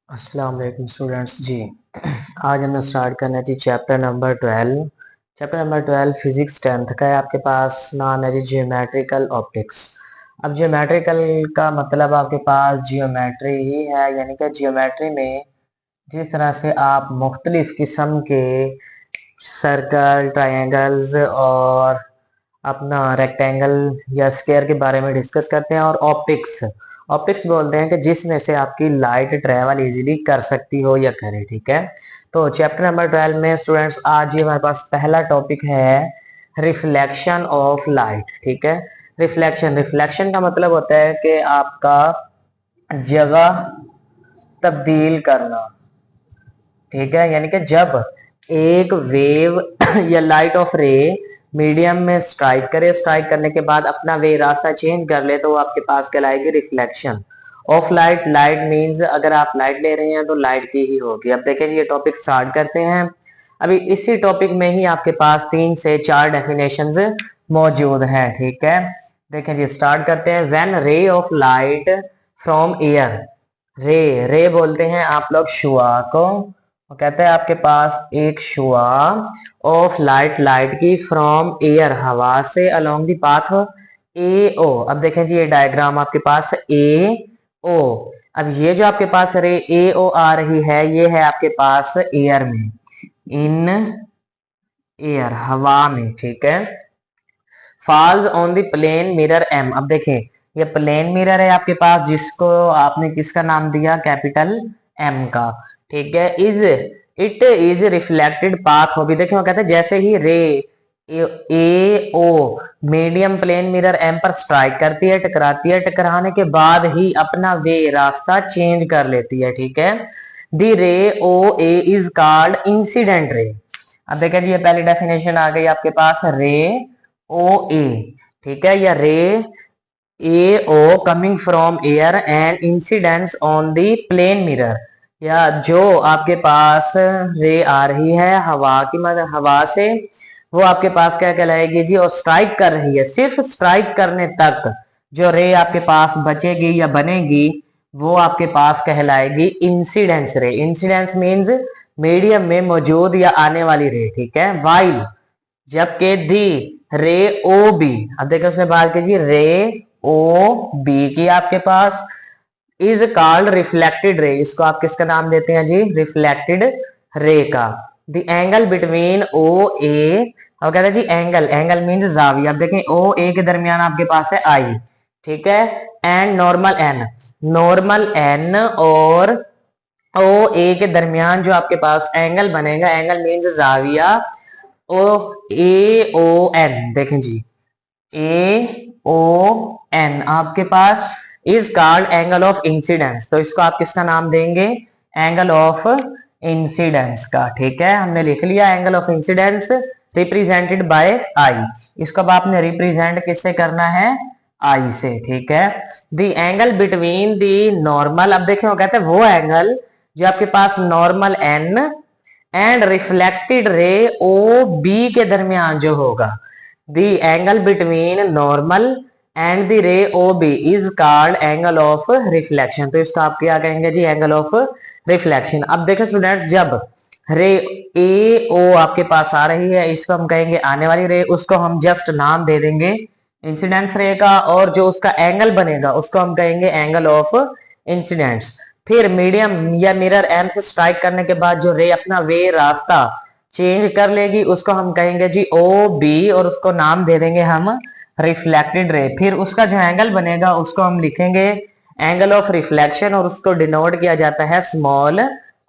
अस्सलाम वालेकुम स्टूडेंट्स जी। आज हमें स्टार्ट करना है जी chapter number 12। Chapter number 12 physics 10th का है। आपके पास नाम है जी जियोमेट्रिकल ऑप्टिक्स। अब जियोमेट्रिकल का मतलब आपके पास जियोमेट्री ही है, यानी कि जियोमेट्री में जिस तरह से आप मुख्तलिफ किस्म के सर्कल, ट्रायंगल्स और अपना रेक्टेंगल या स्क्वायर के बारे में डिस्कस करते हैं। और ऑप्टिक्स ऑप्टिक्स बोलते हैं कि जिसमें से आपकी लाइट ट्रेवल इजीली कर सकती हो या करे। ठीक है, तो चैप्टर नंबर 12 में स्टूडेंट्स आज ये हमारे पास पहला टॉपिक है रिफ्लेक्शन ऑफ लाइट। ठीक है, रिफ्लेक्शन रिफ्लेक्शन का मतलब होता है कि आपका जगह तब्दील करना। ठीक है, यानी कि जब एक वेव या लाइट ऑफ रे मीडियम में स्ट्राइक करे, स्ट्राइक करने के बाद अपना वे रास्ता चेंज कर ले, तो आपके पास कहलाएगी reflection of light. Light means अगर आप लाइट ले रहे हैं तो लाइट की ही होगी। अब देखें ये टॉपिक स्टार्ट करते हैं। अभी इसी टॉपिक में ही आपके पास 3 से 4 डेफिनेशंस मौजूद हैं। ठीक है, देखें जी स्टार्ट करते हैं। When ray of light from air, रे रे बोलते हैं आप लोग शुआ को, वो कहते हैं आपके पास एक शुआ ऑफ लाइट, लाइट की फ्रॉम एयर, हवा से, अलोंग दी पाथ ए ओ। अब देखें जी ये डायग्राम आपके पास ए ओ। अब ये जो आपके पास रे ए ओ आ रही है, ये है आपके पास एयर में, इन एयर, हवा में। ठीक है, falls on the plane mirror M. अब देखें ये प्लेन मिरर है आपके पास, जिसको आपने किसका नाम दिया, कैपिटल एम का। ठीक है, is it is reflected path हो भी। देखें वो कहते हैं जैसे ही रे A O medium plane mirror M पर स्ट्राइक करती है, टकराती है, टकराने के बाद ही अपना वे रास्ता चेंज कर लेती है। ठीक है, the ray O A is called incident ray. अब देखिए ये पहली डेफिनेशन आ गई आपके पास, रे ओ ए। ठीक है, या ray A O coming from air and incidents on the plane mirror, या जो आपके पास रे आ रही है हवा की, मतलब हवा से, वो आपके पास क्या कहलाएगी जी, और स्ट्राइक कर रही है, सिर्फ स्ट्राइक करने तक जो रे आपके पास बचेगी या बनेगी, वो आपके पास कहलाएगी इंसिडेंस रे। इंसिडेंस मींस मीडियम में मौजूद या आने वाली रे। ठीक है, वाइल जबकि दी रे ओ बी, अब देखो उसने बात की जी रे ओ बी की, आपके पास इज कॉल्ड रिफ्लेक्टेड रे। इसको आप किसका नाम देते हैं जी, रिफ्लेक्टेड रे का। द एंगल बिटवीन ओ ए, और कहते हैं जी एंगल, एंगल मींस जाविया। अब देखें ओ ए के दरमियान आपके पास है आई। ठीक है, and normal N, normal N और ओ ए के दरमियान जो आपके पास एंगल बनेगा, एंगल मींस जाविया, ओ ए ओ एन। देखें जी ए ओ एन आपके पास is called angle of incidence, तो इसको आप किसका नाम देंगे, एंगल ऑफ इंसिडेंस का। ठीक है, हमने लिख लिया angle of incidence represented by I. इसको अब आपने रिप्रेजेंट किससे करना है, आई से। ठीक है, the angle between the normal, अब देखिए वो कहते हैं वो एंगल जो आपके पास normal N and reflected ray O B के दरमियान जो होगा, the angle between normal and the ray O B is called angle of reflection. तो इसका आप क्या कहेंगे जी, एंगल ऑफ रिफ्लेक्शन। अब देखो स्टूडेंट्स, जब रे ए ओ आपके पास आ रही है, इसको हम कहेंगे आने वाली रे, उसको हम जस्ट नाम दे देंगे इंसिडेंस रे का, और जो उसका एंगल बनेगा उसको हम कहेंगे एंगल ऑफ इंसिडेंस। फिर मीडियम या मिरर एम से स्ट्राइक करने के बाद जो रे अपना वे रास्ता चेंज कर लेगी, उसको हम कहेंगे जी ओ बी, और उसको नाम दे देंगे हम रिफ्लेक्टेड रे। फिर उसका जो एंगल बनेगा उसको हम लिखेंगे एंगल ऑफ रिफ्लेक्शन, और उसको डिनोट किया जाता है स्मॉल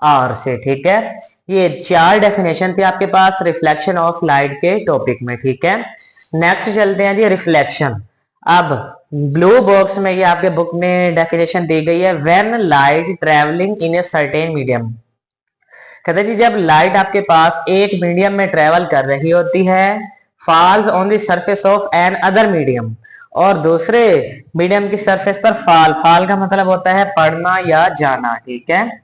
आर से। ठीक है, ये 4 डेफिनेशन थे आपके पास रिफ्लेक्शन ऑफ लाइट के टॉपिक में। ठीक है, नेक्स्ट चलते हैं जी रिफ्लेक्शन। अब ब्लू बॉक्स में ये आपके बुक में डेफिनेशन दी गई है, when light travelling in a certain medium. कहते जी जब लाइट आपके पास एक मीडियम में ट्रेवल कर रही होती है, falls on the surface of another medium, और दूसरे मीडियम की सरफेस पर फॉल, फॉल का मतलब होता है पड़ना या जाना। ठीक है,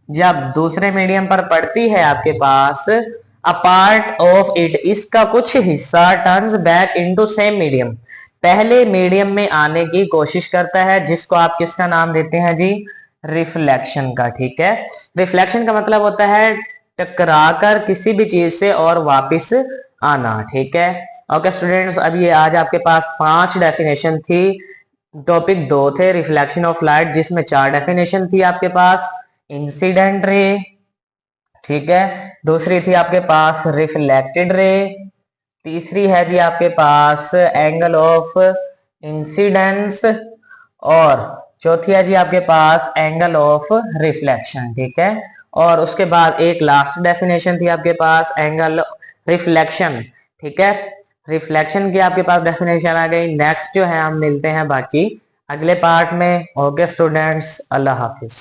जब दूसरे मीडियम पर पड़ती है आपके पास, अ पार्ट ऑफ इट, इसका कुछ हिस्सा turns back into same medium, पहले मीडियम में आने की कोशिश करता है, जिसको आप किसका नाम देते हैं जी, रिफ्लेक्शन का। ठीक है, रिफ्लेक्शन का मतलब होता है टकराकर किसी भी चीज से और वापस आना। ठीक है, ओके स्टूडेंट्स, अब ये आज आपके पास 5 डेफिनेशन थी। टॉपिक 2 थे रिफ्लेक्शन ऑफ लाइट, जिसमें 4 डेफिनेशन थी आपके पास। इंसिडेंट रे, ठीक है, दूसरी थी आपके पास रिफ्लेक्टेड रे, तीसरी है जी आपके पास एंगल ऑफ इंसिडेंस, और चौथी है जी आपके पास एंगल ऑफ रिफ्लेक्शन। ठीक है, और उसके बाद एक लास्ट डेफिनेशन थी आपके पास एंगल रिफ्लेक्शन। ठीक है, रिफ्लेक्शन की आपके पास डेफिनेशन आ गई। नेक्स्ट जो है हम मिलते हैं बाकी अगले पार्ट में। ओके स्टूडेंट्स, अल्लाह हाफिज।